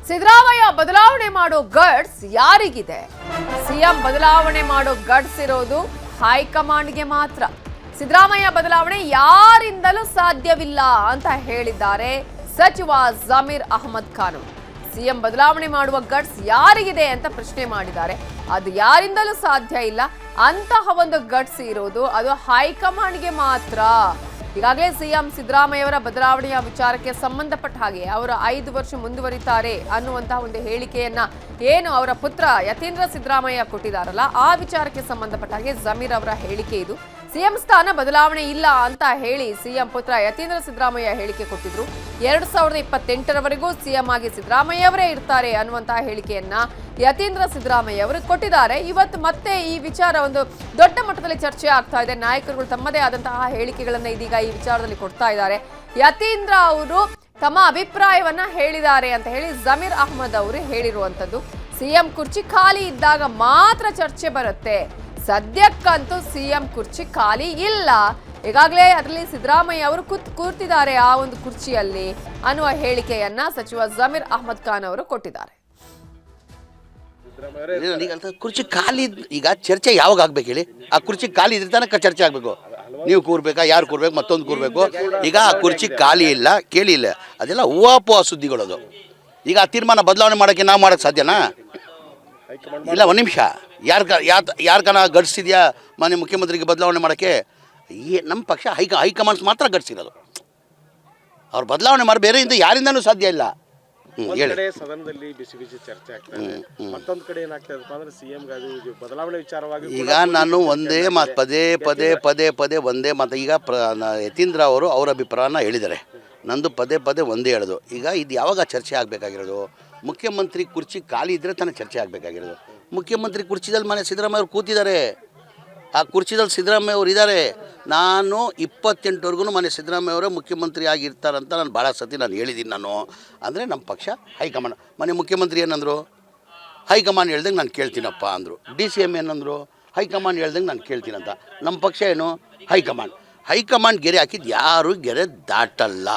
ಸಿದ್ದರಾಮಯ್ಯ ಬದಲಾವಣೆ ಮಾಡೋ guts ಯಾರಿಗಿದೆ? CM ಬದಲಾವಣೆ ಮಾಡೋ ಗಟ್ಸ್ ಇರೋದು ಹೈಕಮಾಂಡ್ಗೆ ಮಾತ್ರ. ಸಿದ್ದರಾಮಯ್ಯ ಬದಲಾವಣೆ ಯಾರಿಂದಲೂ ಸಾಧ್ಯವಿಲ್ಲ ಅಂತ ಹೇಳಿದ್ದಾರೆ ಸಚಿವ ಜಮೀರ್ ಅಹಮದ್ ಖಾನ್. ಸಿಎಂ ಬದಲಾವಣೆ ಮಾಡುವ ಗಟ್ಸ್ ಯಾರಿಗಿದೆ ಅಂತ ಪ್ರಶ್ನೆ ಮಾಡಿದ್ದಾರೆ. ಅದು ಯಾರಿಂದಲೂ ಸಾಧ್ಯ ಇಲ್ಲ. ಅಂತಹ ಒಂದು ಗಟ್ಸ್ ಇರೋದು ಅದು ಹೈಕಮಾಂಡ್ಗೆ ಮಾತ್ರ. ಈಗಾಗಲೇ ಸಿಎಂ ಸಿದ್ದರಾಮಯ್ಯವರ ಬದಲಾವಣೆಯ ವಿಚಾರಕ್ಕೆ ಸಂಬಂಧಪಟ್ಟ ಹಾಗೆ ಅವರು 5 ವರ್ಷ ಮುಂದುವರಿತಾರೆ ಅನ್ನುವಂತಹ ಒಂದು ಹೇಳಿಕೆಯನ್ನ ಏನು ಅವರ ಪುತ್ರ ಯತೀಂದ್ರ ಸಿದ್ದರಾಮಯ್ಯ ಕೊಟ್ಟಿದ್ದಾರಲ್ಲ, ಆ ವಿಚಾರಕ್ಕೆ ಸಂಬಂಧಪಟ್ಟ ಹಾಗೆ ಜಮೀರ್ ಅವರ ಹೇಳಿಕೆ ಇದು. ಸಿಎಂ ಸ್ಥಾನ ಬದಲಾವಣೆ ಇಲ್ಲ ಅಂತ ಹೇಳಿ ಸಿಎಂ ಪುತ್ರ ಯತೀಂದ್ರ ಸಿದ್ದರಾಮಯ್ಯ ಹೇಳಿಕೆ ಕೊಟ್ಟಿದ್ರು. 2028ರವರೆಗೂ ಸಿಎಂ ಆಗಿ ಸಿದ್ದರಾಮಯ್ಯ ಅವರೇ ಇರ್ತಾರೆ ಅನ್ನುವಂತಹ ಹೇಳಿಕೆಯನ್ನ ಯತೀಂದ್ರ ಸಿದ್ದರಾಮಯ್ಯ ಅವರು ಕೊಟ್ಟಿದ್ದಾರೆ. ಇವತ್ತು ಮತ್ತೆ ಈ ವಿಚಾರ ಒಂದು ದೊಡ್ಡ ಮಟ್ಟದಲ್ಲಿ ಚರ್ಚೆ ಆಗ್ತಾ ಇದೆ. ನಾಯಕರುಗಳು ತಮ್ಮದೇ ಆದಂತಹ ಹೇಳಿಕೆಗಳನ್ನ ಇದೀಗ ಈ ವಿಚಾರದಲ್ಲಿ ಕೊಡ್ತಾ ಇದ್ದಾರೆ. ಯತೀಂದ್ರ ಅವರು ತಮ್ಮ ಅಭಿಪ್ರಾಯವನ್ನ ಹೇಳಿದ್ದಾರೆ ಅಂತ ಹೇಳಿ ಜಮೀರ್ ಅಹಮದ್ ಅವರು ಹೇಳಿರುವಂತದ್ದು. ಸಿಎಂ ಕುರ್ಚಿ ಖಾಲಿ ಇದ್ದಾಗ ಮಾತ್ರ ಚರ್ಚೆ ಬರುತ್ತೆ. ಸದ್ಯಕ್ಕಂತೂ ಸಿಎಂ ಕುರ್ಚಿ ಖಾಲಿ ಇಲ್ಲ. ಈಗಾಗಲೇ ಅದರಲ್ಲಿ ಸಿದ್ದರಾಮಯ್ಯ ಅವರು ಕೂರ್ತಿದ್ದಾರೆ ಆ ಒಂದು ಕುರ್ಚಿಯಲ್ಲಿ ಅನ್ನುವ ಹೇಳಿಕೆಯನ್ನ ಸಚಿವ ಜಮೀರ್ ಅಹಮದ್ ಖಾನ್ ಅವರು ಕೊಟ್ಟಿದ್ದಾರೆ. ಕುರ್ಚಿ ಖಾಲಿ ಈಗ ಚರ್ಚೆ ಯಾವಾಗ ಆಗ್ಬೇಕು ಹೇಳಿ? ಆ ಕುರ್ಚಿ ಖಾಲಿ ಇದ್ರೆ ತನಕ ಚರ್ಚೆ ಆಗ್ಬೇಕು. ನೀವು ಕೂರ್ಬೇಕಾ, ಯಾರು ಕೂರ್ಬೇಕು, ಮತ್ತೊಂದು ಕೂರ್ಬೇಕು. ಈಗ ಆ ಕುರ್ಚಿ ಖಾಲಿ ಇಲ್ಲ, ಕೇಳಿಲ್ಲ, ಅದೆಲ್ಲ ಹೂವಾಪುವ ಸುದ್ದಿಗಳದು. ಈಗ ಆ ತೀರ್ಮಾನ ಬದಲಾವಣೆ ಮಾಡೋಕ್ಕೆ ನಾವು ಮಾಡೋಕ್ಕೆ ಸಾಧ್ಯನಾ? ಇಲ್ಲ, ಒಂದು ನಿಮಿಷ. ಯಾರ್ಕನ ಗಡ್ಸಿದ್ಯಾ ಮಾನ್ಯ ಮುಖ್ಯಮಂತ್ರಿಗೆ ಬದಲಾವಣೆ ಮಾಡೋಕ್ಕೆ? ನಮ್ಮ ಪಕ್ಷ ಹೈಕಮಾಂಡ್ಸ್ ಮಾತ್ರ ಗಡ್ಸಿರೋದು. ಅವ್ರು ಬದಲಾವಣೆ ಮಾಡಿ ಬೇರೆಯಿಂದ ಯಾರಿಂದನೂ ಸಾಧ್ಯ ಇಲ್ಲ. ಸದನದಲ್ಲಿ ಬಿಸಿ ಬಿಸಿ ಚರ್ಚೆ ಆಗ್ತದೆ. ಮತ್ತೊಂದು ಕಡೆ ಏನಾಗ್ತದೆ ಅಂದ್ರೆ ಸಿಎಂ ಬದಲಾವಣೆ ವಿಚಾರವಾಗಿ ಈಗ ನಾನು ಒಂದೇ ಮಾತು ಪದೇ ಒಂದೇ ಮಾತು. ಈಗ ಯತೀಂದ್ರ ಅವರು ಅವರ ಅಭಿಪ್ರಾಯನ ಹೇಳಿದ್ದಾರೆ, ನಂದು ಪದೇ ಒಂದೇ ಹೇಳೋದು. ಈಗ ಇದು ಯಾವಾಗ ಚರ್ಚೆ ಆಗಬೇಕಾಗಿರೋದು? ಮುಖ್ಯಮಂತ್ರಿ ಕುರ್ಚಿ ಖಾಲಿ ಇದ್ದರೆ ತಾನೇ ಚರ್ಚೆ ಆಗಬೇಕಾಗಿರೋದು. ಮುಖ್ಯಮಂತ್ರಿ ಕುರ್ಚಿದಲ್ಲಿ ಮನೆ ಸಿದ್ದರಾಮಯ್ಯ ಅವರು ಕೂತಿದ್ದಾರೆ. ಆ ಕುರ್ಚಿದಲ್ಲಿ ಸಿದ್ದರಾಮಯ್ಯ ಅವರು ಇದ್ದಾರೆ. ನಾನು 28ವರೆಗೂ ಮನೆ ಸಿದ್ದರಾಮಯ್ಯ ಅವರೇ ಮುಖ್ಯಮಂತ್ರಿ ಆಗಿರ್ತಾರಂತ ನಾನು ಭಾಳ ಸತಿ ಹೇಳಿದ್ದೀನಿ. ನಾನು ಅಂದರೆ ನಮ್ಮ ಪಕ್ಷ ಹೈಕಮಾಂಡ್. ಮನೆ ಮುಖ್ಯಮಂತ್ರಿ ಏನಂದರು? ಹೈಕಮಾಂಡ್ ಹೇಳ್ದಂಗೆ ನಾನು ಕೇಳ್ತೀನಪ್ಪ ಅಂದರು. DCM ಏನಂದರು? ಹೈಕಮಾಂಡ್ ಹೇಳ್ದಂಗೆ ನಾನು ಕೇಳ್ತೀನಂತ. ನಮ್ಮ ಪಕ್ಷ ಏನು? ಹೈಕಮಾಂಡ್ ಗೆರೆ ಹಾಕಿದ್ದು ಯಾರು ಗೆರೆ ದಾಟಲ್ಲ.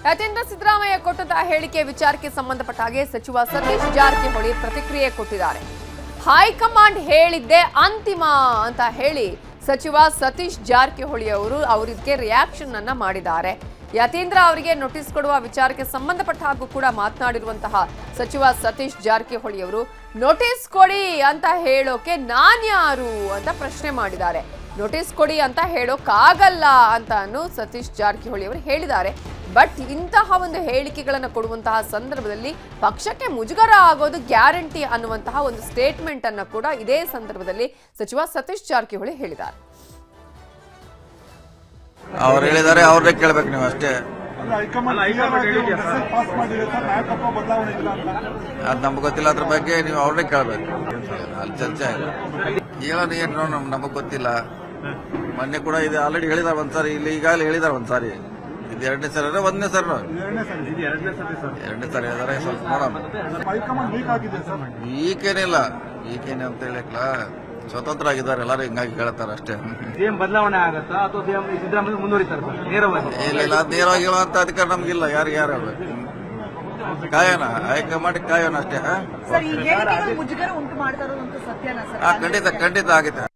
ಯತೀಂದ್ರ ಸಿದ್ದರಾಮಯ್ಯ ಕೊಟ್ಟಂತಹ ಹೇಳಿಕೆ ವಿಚಾರಕ್ಕೆ ಸಂಬಂಧಪಟ್ಟ ಹಾಗೆ ಸಚಿವ ಸತೀಶ್ ಜಾರಕಿಹೊಳಿ ಪ್ರತಿಕ್ರಿಯೆ ಕೊಟ್ಟಿದ್ದಾರೆ. ಹೈಕಮಾಂಡ್ ಹೇಳಿದ್ದೆ ಅಂತಿಮ ಅಂತ ಹೇಳಿ ಸಚಿವ ಸತೀಶ್ ಜಾರಕಿಹೊಳಿ ಅವರು ಇದಕ್ಕೆ ರಿಯಾಕ್ಷನ್ ಅನ್ನ ಮಾಡಿದ್ದಾರೆ. ಯತೀಂದ್ರ ಅವರಿಗೆ ನೋಟಿಸ್ ಕೊಡುವ ವಿಚಾರಕ್ಕೆ ಸಂಬಂಧಪಟ್ಟ ಹಾಗೂ ಕೂಡ ಮಾತನಾಡಿರುವಂತಹ ಸಚಿವ ಸತೀಶ್ ಜಾರಕಿಹೊಳಿ ಅವರು ನೋಟಿಸ್ ಕೊಡಿ ಅಂತ ಹೇಳೋಕೆ ನಾನ್ಯಾರು ಅಂತ ಪ್ರಶ್ನೆ ಮಾಡಿದ್ದಾರೆ. ನೋಟಿಸ್ ಕೊಡಿ ಅಂತ ಹೇಳೋಕ್ಕಾಗಲ್ಲ ಅಂತ ಸತೀಶ್ ಜಾರಕಿಹೊಳಿ ಅವರು ಹೇಳಿದ್ದಾರೆ. ಬಟ್ ಇಂತಹ ಒಂದು ಹೇಳಿಕೆಗಳನ್ನು ಕೊಡುವಂತಹ ಸಂದರ್ಭದಲ್ಲಿ ಪಕ್ಷಕ್ಕೆ ಮುಜುಗರ ಆಗೋದು ಗ್ಯಾರಂಟಿ ಅನ್ನುವಂತಹ ಒಂದು ಸ್ಟೇಟ್ಮೆಂಟ್ ಅನ್ನು ಕೂಡ ಇದೇ ಸಂದರ್ಭದಲ್ಲಿ ಸಚಿವ ಸತೀಶ್ ಜಾರಕಿಹೊಳಿ ಹೇಳಿದ್ದಾರೆ. ಅವ್ರು ಹೇಳಿದ್ದಾರೆ, ಅವ್ರನ್ನೇ ಕೇಳ್ಬೇಕು ನೀವು ಅಷ್ಟೇ. ಅದು ನಮ್ಗೆ ಗೊತ್ತಿಲ್ಲ. ಅದ್ರ ಬಗ್ಗೆ ನೀವು ಅವ್ರನ್ನೇ ಕೇಳ್ಬೇಕು. ಅಲ್ಲಿ ಚರ್ಚೆ ಹೇಳೋದು ಏನು ನಮಗ್ ಗೊತ್ತಿಲ್ಲ. ಮೊನ್ನೆ ಕೂಡ ಇದು ಆಲ್ರೆಡಿ ಹೇಳಿದಾರೆ ಒಂದ್ಸಾರಿ, ಇಲ್ಲಿ ಈಗಾಗಲೇ ಹೇಳಿದಾರೆ ಒಂದ್ಸಾರಿ. ಇದು 2ನೇ ಸರಿ ಅಂದ್ರೆ 1ನೇ ಸರಿ? 2ನೇ ಸರಿ ಹೇಳಿದಾರೆ. ಸ್ವಲ್ಪ ನೋಡೋಣ. ಈಗೇನಿಲ್ಲ, ಈಗೇನೆ ಅಂತ ಹೇಳಕ್ಲ ಸ್ವತಂತ್ರ ಆಗಿದ್ದಾರೆ ಎಲ್ಲರೂ, ಹಿಂಗಾಗಿ ಕೇಳ್ತಾರೆ ಅಷ್ಟೇ. ಬದಲಾವಣೆ ಆಗತ್ತಾ ಅಥವಾ ಸಿದ್ದರಾಮಯ್ಯ ಮುಂದುವರಿತಾರೆ? ಇಲ್ಲ, ನೇರವಾಗಿ ಹೇಳುವಂತ ಅಧಿಕಾರ ನಮ್ಗಿಲ್ಲ. ಯಾರು ಹೇಳ್ಬೇಕು? ಕಾಯೋಣ, ಹೈಕಮಾಂಡ್ ಕಾಯೋಣ ಅಷ್ಟೇ. ಮುಜುಗರ ಉಂಟು ಮಾಡ್ತಾರೋ ಅಂತ ಸತ್ಯನಾ ಸರ್? ಖಂಡಿತ ಆಗುತ್ತೆ.